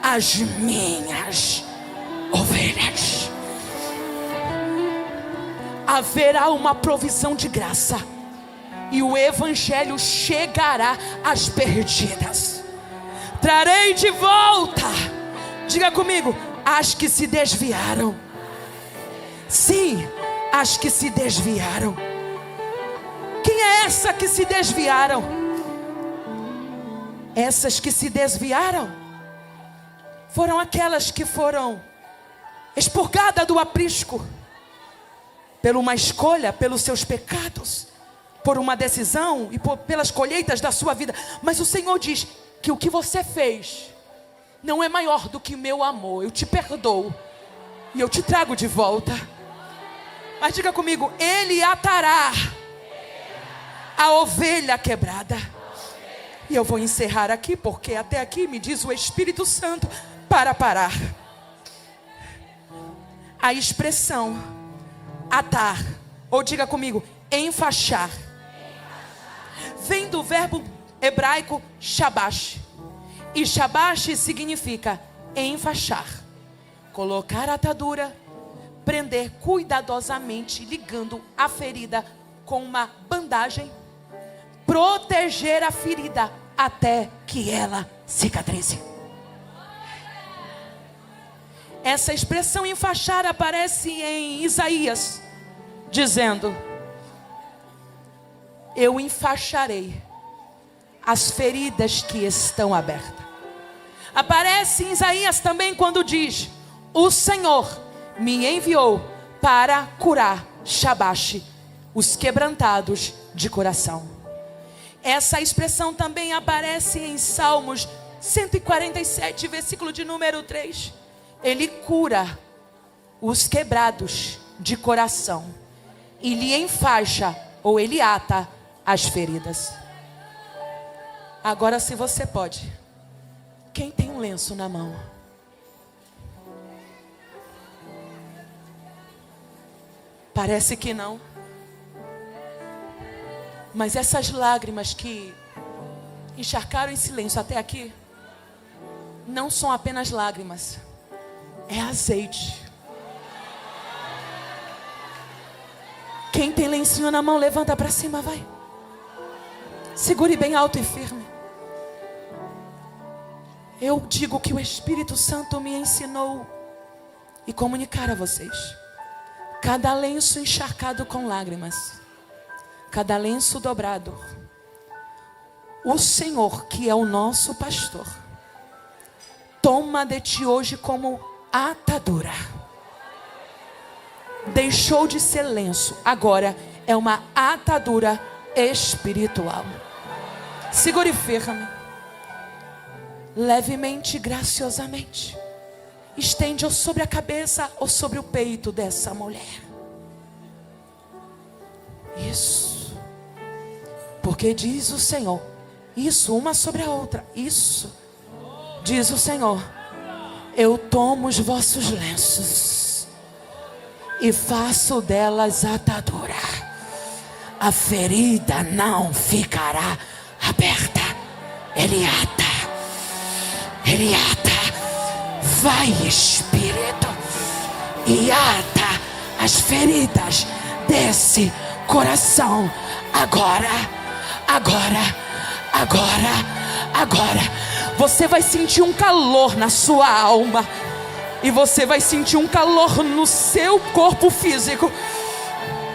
as minhas ovelhas. Haverá uma provisão de graça. E o evangelho chegará às perdidas. Trarei de volta, diga comigo, as que se desviaram. Sim, as que se desviaram. Quem é essa que se desviaram? Essas que se desviaram foram aquelas que foram expurgadas do aprisco, por uma escolha, pelos seus pecados, por uma decisão e pelas colheitas da sua vida. Mas o Senhor diz que o que você fez não é maior do que o meu amor. Eu te perdoo e eu te trago de volta. Mas diga comigo, Ele atará a ovelha quebrada. E eu vou encerrar aqui, porque até aqui me diz o Espírito Santo para parar. A expressão atar, ou diga comigo, enfaixar, vem do verbo hebraico shabash. E shabash significa enfaixar, colocar a atadura, prender cuidadosamente, ligando a ferida com uma bandagem, proteger a ferida até que ela cicatrize. Essa expressão enfaixar aparece em Isaías, dizendo: eu enfaixarei as feridas que estão abertas. Aparece em Isaías também quando diz: o Senhor me enviou para curar shabash, os quebrantados de coração. Essa expressão também aparece em Salmos 147, versículo de número 3. Ele cura os quebrados de coração e lhe enfaixa, ou ele ata as feridas. Agora, se você pode, quem tem um lenço na mão? Parece que não. Mas essas lágrimas que encharcaram em silêncio até aqui, não são apenas lágrimas, é azeite. Quem tem lencinho na mão, levanta para cima, vai. Segure bem alto e firme. Eu digo que o Espírito Santo me ensinou e comunicar a vocês. Cada lenço encharcado com lágrimas cada lenço dobrado, o Senhor, que é o nosso pastor, toma de ti hoje como atadura. Deixou de ser lenço, agora é uma atadura espiritual. Segure firme, levemente, graciosamente. Estende ou sobre a cabeça ou sobre o peito dessa mulher. Isso. Porque diz o Senhor, isso, uma sobre a outra, isso. Diz o Senhor, eu tomo os vossos lenços e faço delas atadura. A ferida não ficará aberta. Eliata, vai, Espírito, e ata as feridas desse coração. Agora. Você vai sentir um calor na sua alma. E você vai sentir um calor no seu corpo físico.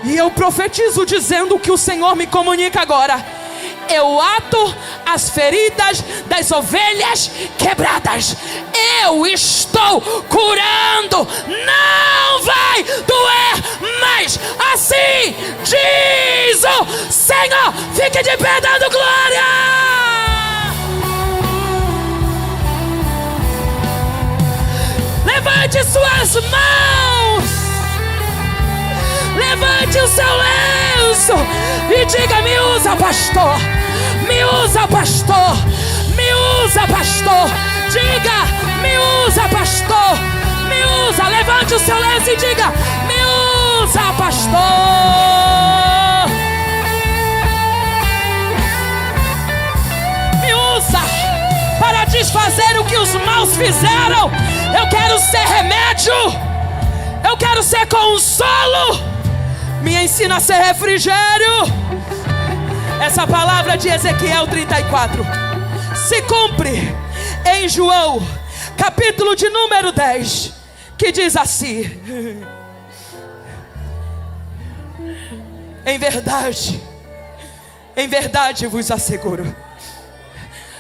E eu profetizo dizendo que o Senhor me comunica agora. Eu ato as feridas das ovelhas quebradas. Eu estou curando. Não vai doer mais. Assim diz o Senhor. Fique de pé dando glória. Levante suas mãos. Levante o seu lenço e diga: me usa, pastor. Me usa, pastor. Me usa, pastor. Diga: me usa, pastor. Me usa. Levante o seu lenço e diga: me usa, pastor. Me usa para desfazer o que os maus fizeram. Eu quero ser remédio. Eu quero ser consolo. Me ensina a ser refrigério. Essa palavra de Ezequiel 34 se cumpre em João, capítulo de número 10, que diz assim: em verdade vos asseguro,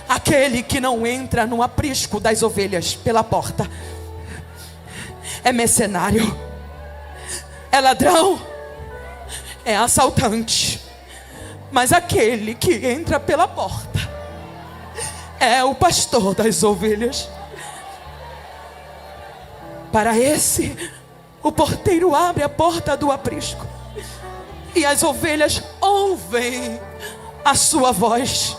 aquele que não entra no aprisco das ovelhas pela porta é mercenário, é ladrão, é assaltante. Mas aquele que entra pela porta é o pastor das ovelhas. Para esse, o porteiro abre a porta do aprisco e as ovelhas ouvem a sua voz.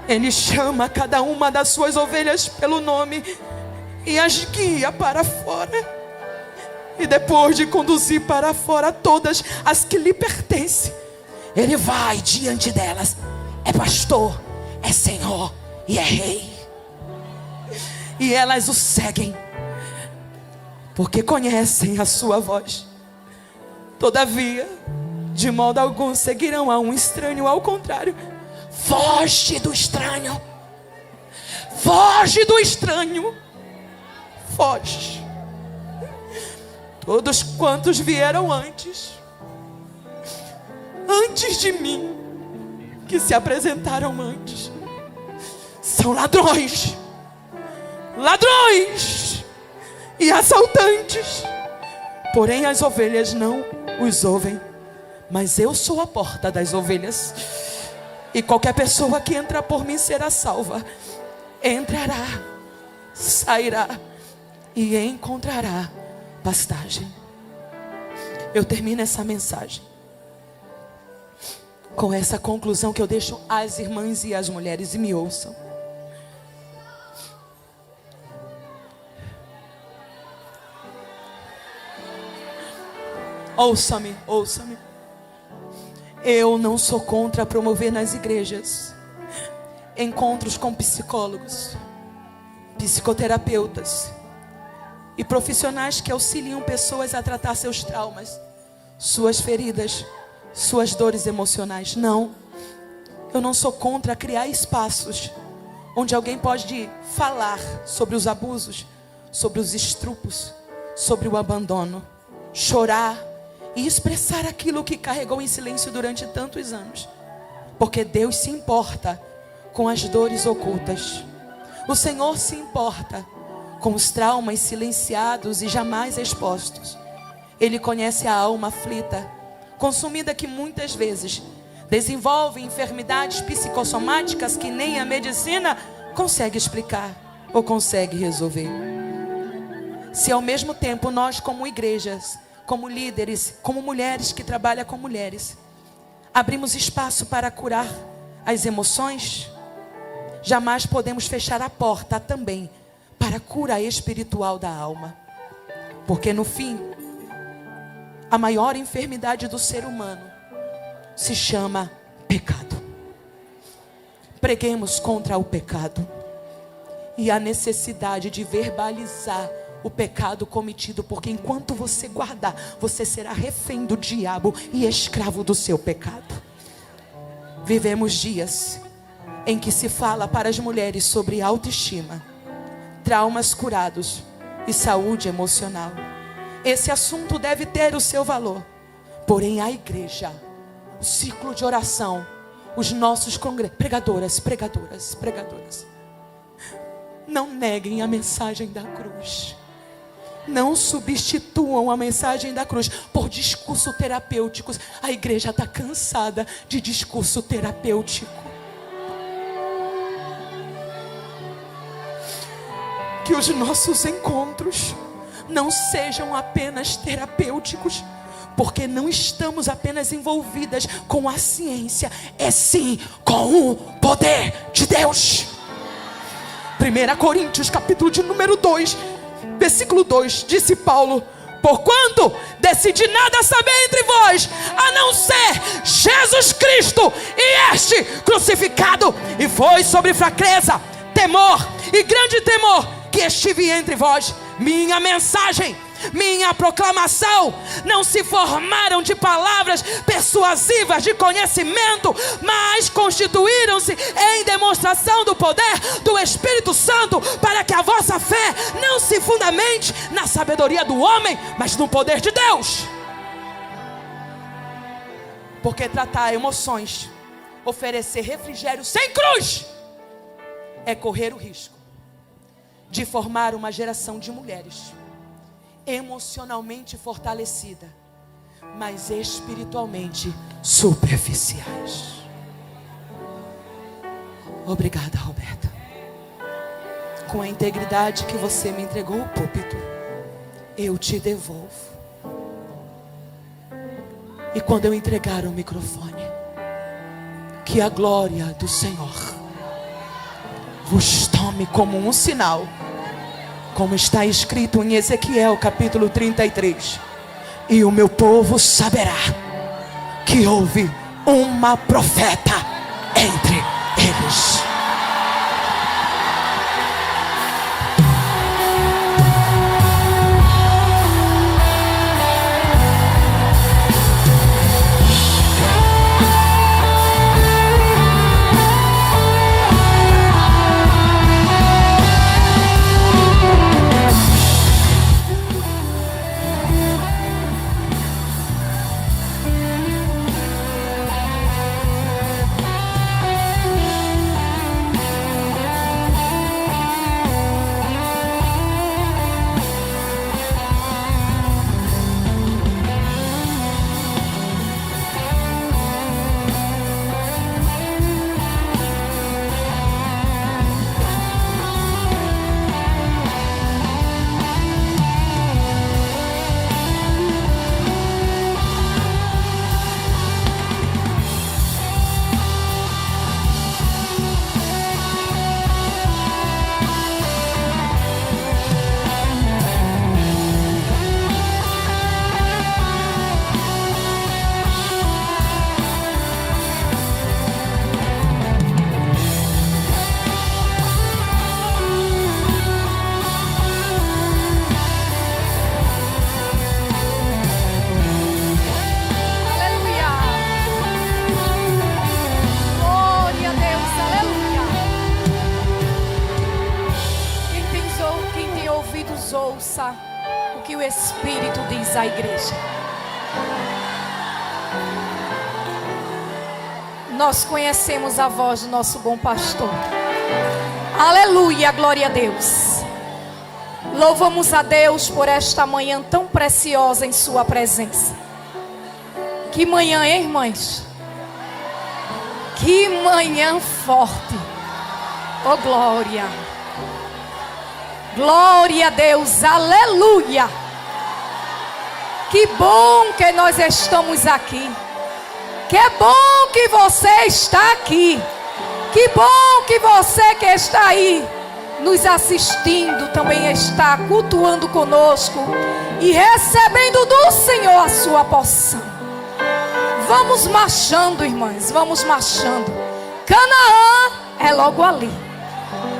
Ele chama cada uma das suas ovelhas pelo nome e as guia para fora. E depois de conduzir para fora todas as que lhe pertencem, ele vai diante delas. É pastor, é senhor e é rei. E elas o seguem, porque conhecem a sua voz. Todavia, de modo algum seguirão a um estranho. Ao contrário, foge do estranho. Foge do estranho. Foge. Todos quantos vieram antes de mim, que se apresentaram antes, são ladrões e assaltantes. Porém as ovelhas não os ouvem. Mas eu sou a porta das ovelhas, e qualquer pessoa que entrar por mim será salva. Entrará, sairá e encontrará pastagem. Eu termino essa mensagem com essa conclusão que eu deixo às irmãs e às mulheres, e me ouçam. Ouça-me. Eu não sou contra promover nas igrejas encontros com psicólogos, psicoterapeutas e profissionais que auxiliam pessoas a tratar seus traumas, suas feridas, suas dores emocionais. Não, eu não sou contra criar espaços onde alguém pode falar sobre os abusos, sobre os estrupos, sobre o abandono, chorar e expressar aquilo que carregou em silêncio durante tantos anos. Porque Deus se importa com as dores ocultas. O Senhor se importa com os traumas silenciados e jamais expostos. Ele conhece a alma aflita, consumida, que muitas vezes desenvolve enfermidades psicossomáticas que nem a medicina consegue explicar ou consegue resolver. Se ao mesmo tempo nós, como igrejas, como líderes, como mulheres que trabalham com mulheres, abrimos espaço para curar as emoções, jamais podemos fechar a porta também para a cura espiritual da alma. Porque no fim, a maior enfermidade do ser humano se chama pecado. Preguemos contra o pecado e a necessidade de verbalizar o pecado cometido, porque enquanto você guardar, você será refém do diabo e escravo do seu pecado. Vivemos dias em que se fala para as mulheres sobre autoestima, traumas curados e saúde emocional. Esse assunto deve ter o seu valor. Porém, a igreja, o ciclo de oração, os nossos pregadoras, não neguem a mensagem da cruz. Não substituam a mensagem da cruz por discurso terapêuticos. A igreja está cansada de discurso terapêutico. Que os nossos encontros não sejam apenas terapêuticos, porque não estamos apenas envolvidas com a ciência, é sim com o poder de Deus. 1 Coríntios, capítulo de número 2, versículo 2, disse Paulo: porquanto decidi nada saber entre vós, a não ser Jesus Cristo e este crucificado. E foi sobre fraqueza, temor e grande temor que estive entre vós. Minha mensagem, minha proclamação não se formaram de palavras persuasivas de conhecimento, mas constituíram-se em demonstração do poder do Espírito Santo, para que a vossa fé não se fundamente na sabedoria do homem, mas no poder de Deus. Porque tratar emoções, oferecer refrigério sem cruz, é correr o risco de formar uma geração de mulheres emocionalmente fortalecida, mas espiritualmente superficiais. Obrigada, Roberta. Com a integridade que você me entregou o púlpito, eu te devolvo. E quando eu entregar o microfone, que a glória do Senhor vos tome como um sinal, como está escrito em Ezequiel capítulo 33. E o meu povo saberá que houve uma profeta entre eles. Ouça o que o Espírito diz à igreja. nós conhecemos a voz do nosso bom pastor. Aleluia, glória a Deus. Louvamos a Deus por esta manhã tão preciosa em sua presença. Que manhã, hein, irmãs? Que manhã forte. Oh, glória. Glória a Deus, aleluia. Que bom que nós estamos aqui. Que bom que você está aqui. Que bom que você que está aí nos assistindo também está cultuando conosco e recebendo do Senhor a sua porção. Vamos marchando, irmãs, vamos marchando. Canaã é logo ali.